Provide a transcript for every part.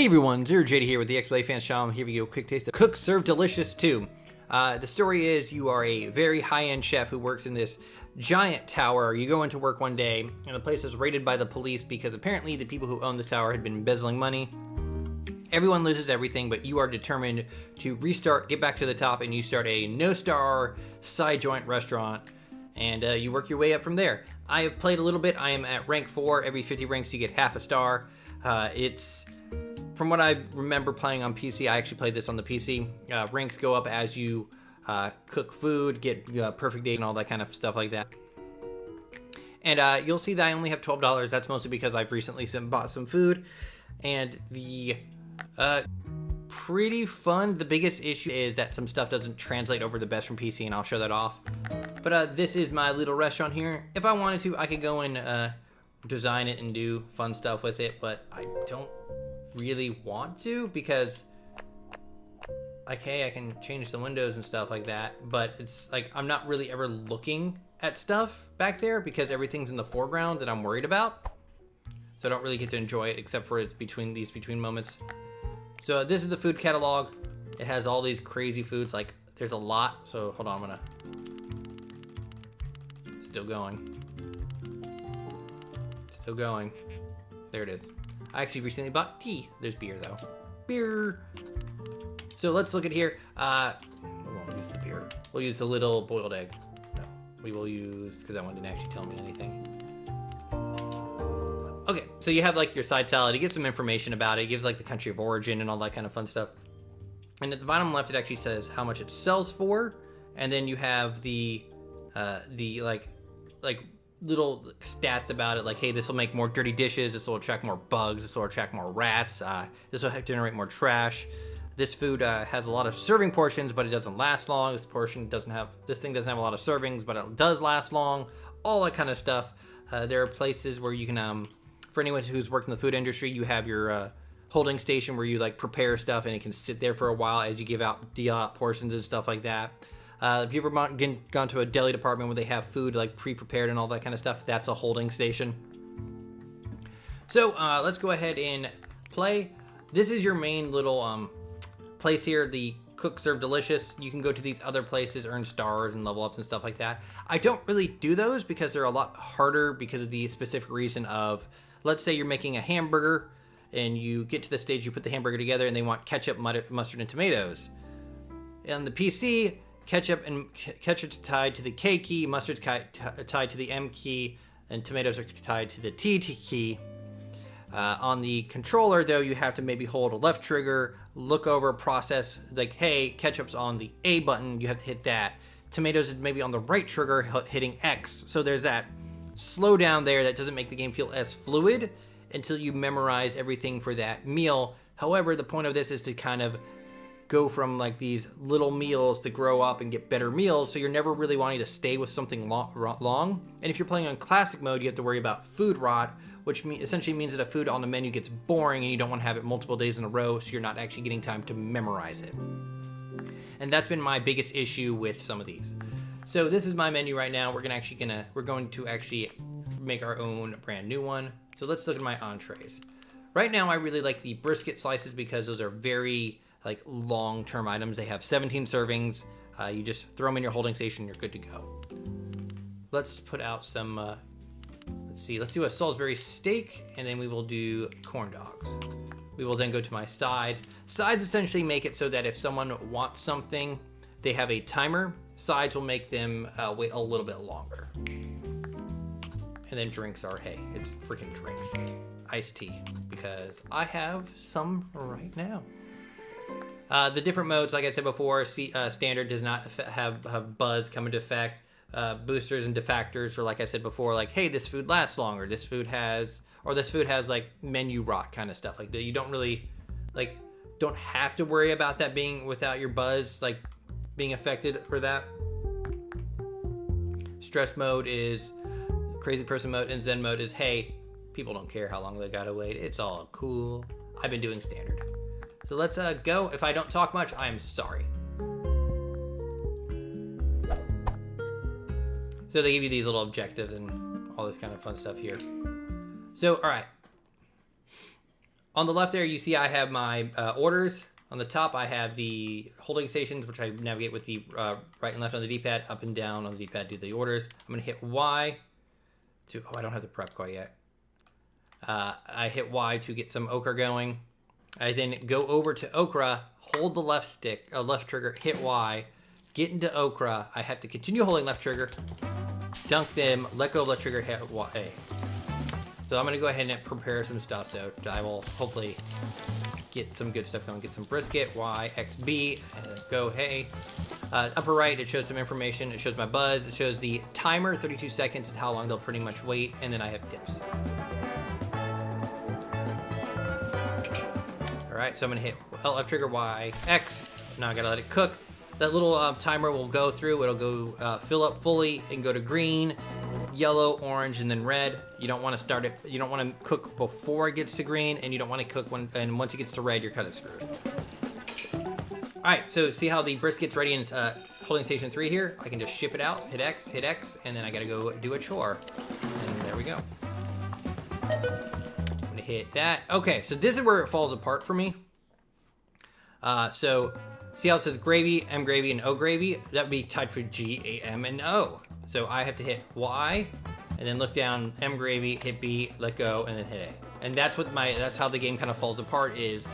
Hey everyone, Zero JD here with the XBLA Fans channel. Here we go, quick taste of Cook Serve Delicious 2. The story is you are a very high-end chef who works in this giant tower. You go into work one day and the place is raided by the police because apparently the people who own the tower had been embezzling money. Everyone loses everything, but you are determined to restart, get back to the top, and you start a no-star side joint restaurant. And you work your way up from there. I have played a little bit. I am at rank 4. Every 50 ranks you get half a star. It's... From what I remember playing on PC, I actually played this on the PC. Ranks go up as you cook food, get perfect days and all that kind of stuff like that. And you'll see that I only have $12. That's mostly because I've recently bought some food. And the pretty fun. The biggest issue is that some stuff doesn't translate over the best from PC, and I'll show that off. But this is my little restaurant here. If I wanted to, I could go and design it and do fun stuff with it, but I don't really want to because okay, I can change the windows and stuff like that, but it's like I'm not really ever looking at stuff back there because everything's in the foreground that I'm worried about, so I don't really get to enjoy it except for it's between moments. So this is the food catalog. It has all these crazy foods, like there's a lot. So hold on, I'm gonna still going. There it is. I actually recently bought tea. There's beer though. Beer. So let's look at here. We won't use the beer. We'll use the little boiled egg. No, we will use, because that one didn't actually tell me anything. Okay, so you have like your side salad. It gives some information about it. It gives like the country of origin and all that kind of fun stuff. And at the bottom left, it actually says how much it sells for. And then you have the like little stats about it, like, hey, this will make more dirty dishes, this will attract more bugs, this will attract more rats, this will generate more trash. This food has a lot of serving portions, but it doesn't last long. This thing doesn't have a lot of servings, but it does last long. All that kind of stuff. There are places where you can, for anyone who's worked in the food industry, you have your holding station where you like prepare stuff and it can sit there for a while as you deal out portions and stuff like that. If you've ever gone to a deli department where they have food like pre-prepared and all that kind of stuff, that's a holding station. So let's go ahead and play. This is your main little place here, the Cook Serve Delicious. You can go to these other places, earn stars and level ups and stuff like that. I don't really do those because they're a lot harder because of the specific reason of, let's say you're making a hamburger and you get to the stage, you put the hamburger together and they want ketchup, mustard, and tomatoes. On the PC, ketchup's tied to the K key, mustard's tied to the M key, and tomatoes are tied to the T key. On the controller, though, you have to maybe hold a left trigger, look over, process, like, hey, ketchup's on the A button, you have to hit that. Tomatoes is maybe on the right trigger, hitting X. So there's that slowdown there that doesn't make the game feel as fluid until you memorize everything for that meal. However, the point of this is to kind of go from like these little meals to grow up and get better meals, so you're never really wanting to stay with something long. And if you're playing on classic mode, you have to worry about food rot, which essentially means that a food on the menu gets boring and you don't want to have it multiple days in a row, so you're not actually getting time to memorize it. And that's been my biggest issue with some of these. So this is my menu right now. We're going to actually make our own brand new one. So let's look at my entrees. Right now, I really like the brisket slices because those are very like long-term items. They have 17 servings. You just throw them in your holding station, you're good to go. Let's put out some, let's do a Salisbury steak, and then we will do corn dogs. We will then go to my sides. Sides essentially make it so that if someone wants something, they have a timer. Sides will make them wait a little bit longer. And then drinks are, hey, it's freaking drinks. Iced tea, because I have some right now. The different modes, like I said before, standard does not have buzz come into effect. Boosters and defactors are, like I said before, like, hey, this food lasts longer. This food has like menu rot kind of stuff. Like you don't really, like, don't have to worry about that being without your buzz, like being affected for that. Stress mode is crazy person mode, and Zen mode is, hey, people don't care how long they gotta wait. It's all cool. I've been doing standard. So let's go. If I don't talk much, I am sorry. So they give you these little objectives and all this kind of fun stuff here. So, all right. On the left there, you see I have my orders. On the top, I have the holding stations, which I navigate with the right and left on the D-pad, up and down on the D-pad, do the orders. I'm gonna hit Y to, oh, I don't have the prep quite yet. I hit Y to get some okra going. I then go over to okra, hold the left stick, left trigger, hit Y, get into okra. I have to continue holding left trigger, dunk them, let go of left trigger, hit Y. So I'm gonna go ahead and prepare some stuff. So I will hopefully get some good stuff going. Get some brisket, Y, X, B, go, hey. Upper right, it shows some information. It shows my buzz. It shows the timer, 32 seconds is how long they'll pretty much wait. And then I have dips. All right, so I'm gonna hit left trigger, Y, X. Now I gotta let it cook. That little timer will go through. It'll go fill up fully and go to green, yellow, orange, and then red. You don't want to start it. You don't want to cook before it gets to green, and you don't want to cook and once it gets to red, you're kind of screwed. All right, so see how the brisket's ready in holding station 3 here? I can just ship it out, hit X, and then I gotta go do a chore. And there we go. I'm gonna hit that. Okay, so this is where it falls apart for me. So see how it says gravy, M gravy, and O gravy? That would be tied for G, A, M, and O. So I have to hit Y, and then look down, M gravy, hit B, let go, and then hit A. And that's how the game kind of falls apart, is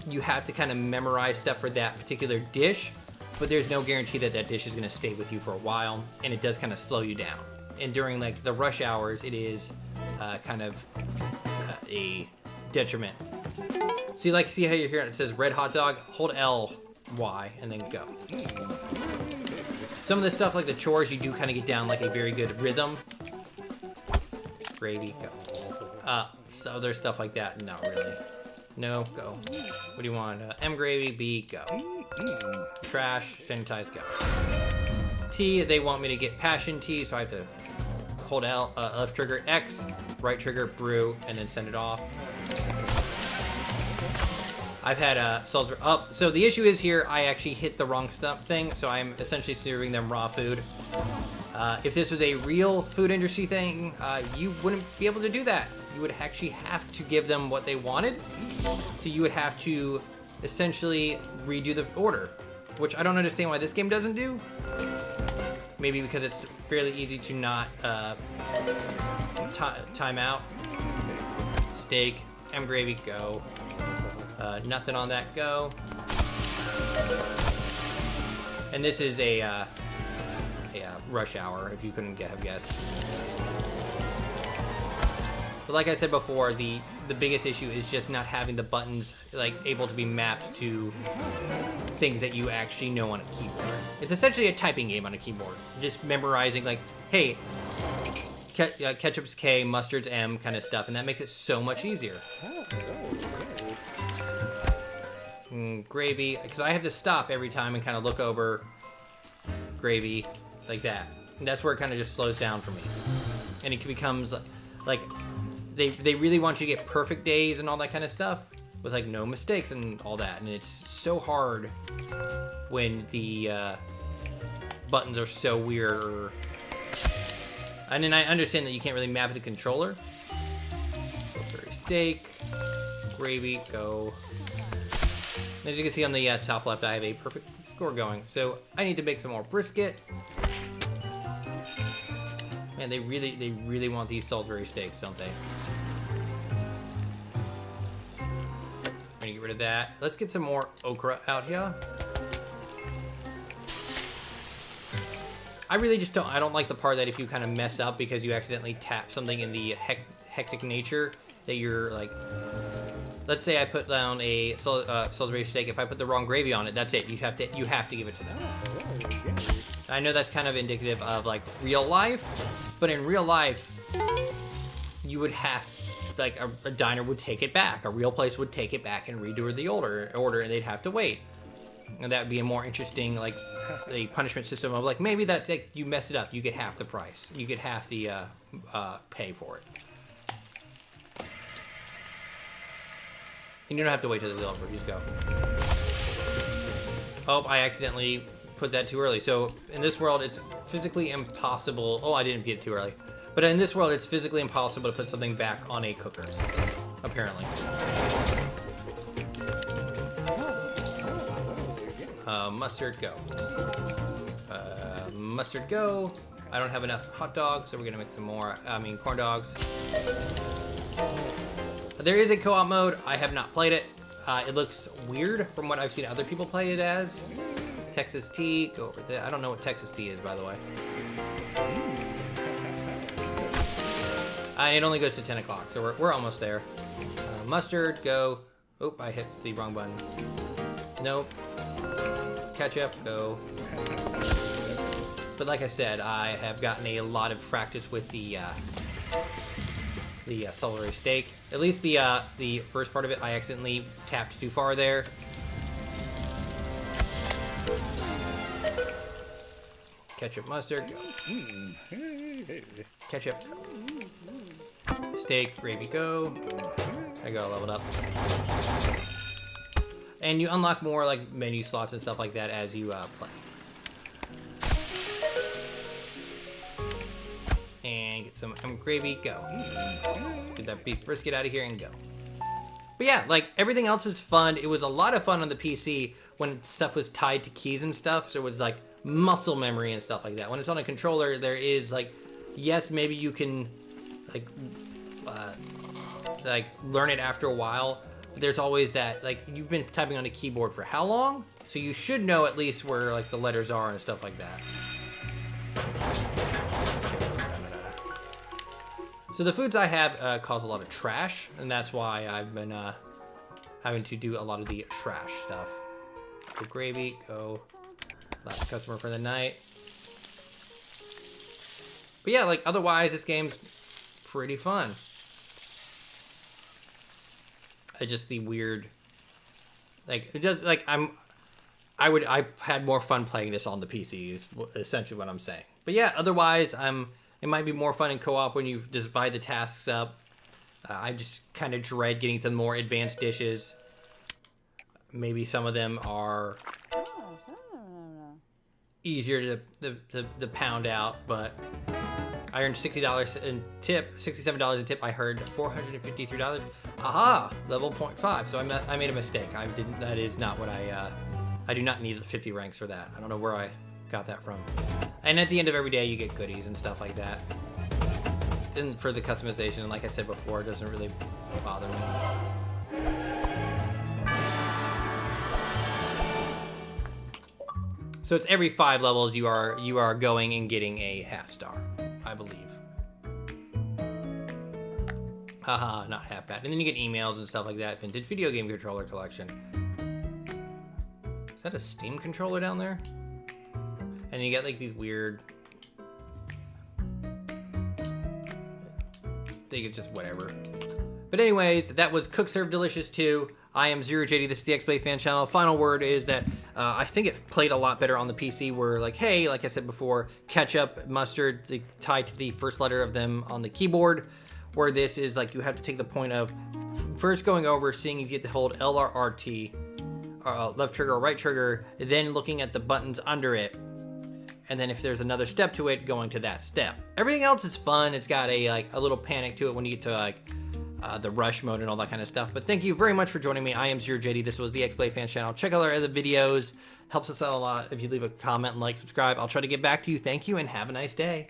you have to kind of memorize stuff for that particular dish, but there's no guarantee that that dish is gonna stay with you for a while, and it does kind of slow you down. And during like the rush hours, it is kind of a detriment. See how you're hearing it says red hot dog? Hold L, Y, and then go. Some of the stuff like the chores, you do kind of get down like a very good rhythm. Gravy, go. So other stuff like that, not really. No, go. What do you want? M gravy, B, go. Trash, sanitize, go. T, they want me to get passion tea, so I have to hold L, left trigger, X, right trigger, brew, and then send it off. I've had Salisbury up. So the issue is here, I actually hit the wrong thing, so I'm essentially serving them raw food. If this was a real food industry thing, you wouldn't be able to do that. You would actually have to give them what they wanted. So you would have to essentially redo the order, which I don't understand why this game doesn't do. Maybe because it's fairly easy to not time out. Steak, M gravy, go. Nothing on that, go. And this is a rush hour, if you couldn't have guessed. But like I said before, the biggest issue is just not having the buttons like able to be mapped to things that you actually know on a keyboard. It's essentially a typing game on a keyboard. Just memorizing like, hey, ketchup's K, mustard's M kind of stuff, and that makes it so much easier. Gravy, because I have to stop every time and kind of look over gravy like that. And that's where it kind of just slows down for me. And it becomes like they really want you to get perfect days and all that kind of stuff with like no mistakes and all that. And it's so hard when the buttons are so weird. And then I understand that you can't really map the controller. Pillsbury steak, gravy, go. As you can see on the top left, I have a perfect score going. So I need to make some more brisket. Man, they really want these Salisbury steaks, don't they? I'm gonna get rid of that. Let's get some more okra out here. I really just don't. I don't like the part that if you kind of mess up because you accidentally tap something in the hectic nature that you're like. Let's say I put down a Salisbury steak. If I put the wrong gravy on it, that's it. You have to give it to them. I know that's kind of indicative of like real life, but in real life, you would have like a diner would take it back. A real place would take it back and redo the order, and they'd have to wait. And that would be a more interesting like a punishment system of like maybe that you messed it up, you get half the price, you get half the pay for it. And you don't have to wait till the over, just go. Oh, I accidentally put that too early. So in this world, it's physically impossible. Oh, I didn't get it too early. But in this world, it's physically impossible to put something back on a cooker. apparently. Mustard, go. Mustard, go. I don't have enough hot dogs, so we're gonna make some more, corn dogs. There is a co-op mode. I have not played it. It looks weird from what I've seen other people play it as. Texas tea, go over there. I don't know what Texas tea is, by the way. It only goes to 10 o'clock, so we're almost there. Mustard, go. Oop, I hit the wrong button. Nope. Ketchup, go. But like I said, I have gotten a lot of practice with the celery steak. At least the first part of it, I accidentally tapped too far there. Ketchup, mustard, go. Ketchup, steak, gravy, go. I got leveled up. And you unlock more like menu slots and stuff like that as you play. And get some gravy, go. Get that beef brisket out of here and go. But yeah, like everything else is fun. It was a lot of fun on the PC when stuff was tied to keys and stuff. So it was like muscle memory and stuff like that. When it's on a controller, there is like, yes, maybe you can like learn it after a while. But there's always that, like, you've been typing on a keyboard for how long? So you should know at least where like the letters are and stuff like that. So the foods I have cause a lot of trash, and that's why I've been having to do a lot of the trash stuff. The gravy, go. Last customer for the night. But yeah, like otherwise this game's pretty fun. Just the weird, like it does, like I had more fun playing this on the PC is essentially what I'm saying. But yeah, otherwise it might be more fun in co-op when you divide the tasks up. I just kind of dread getting to the more advanced dishes. Maybe some of them are easier to pound out, but I earned $60 in tip, $67 in tip. I heard $453. Aha, level 0.5. So I made a mistake. That is not what I do not need 50 ranks for that. I don't know where I got that from. And at the end of every day, you get goodies and stuff like that. And for the customization, and like I said before, it doesn't really bother me. So it's every 5 levels you are going and getting a half star, I believe. Haha, not half bad. And then you get emails and stuff like that. Vintage video game controller collection. Is that a Steam controller down there? And you get like these weird, they get just whatever. But anyways, that was Cook Serve Delicious 2. I am ZeroJD, this is the XBLA fan channel. Final word is that I think it played a lot better on the PC where like, hey, like I said before, ketchup, mustard, tied to the first letter of them on the keyboard. Where this is like, you have to take the point of first going over, seeing if you get to hold L or RT, left trigger or right trigger, then looking at the buttons under it. And then if there's another step to it, going to that step. Everything else is fun. It's got a little panic to it when you get to like the rush mode and all that kind of stuff. But thank you very much for joining me. I am ZeroJD. This was the XBLA fan channel. Check out our other videos. Helps us out a lot if you leave a comment and like, subscribe. I'll try to get back to you. Thank you and have a nice day.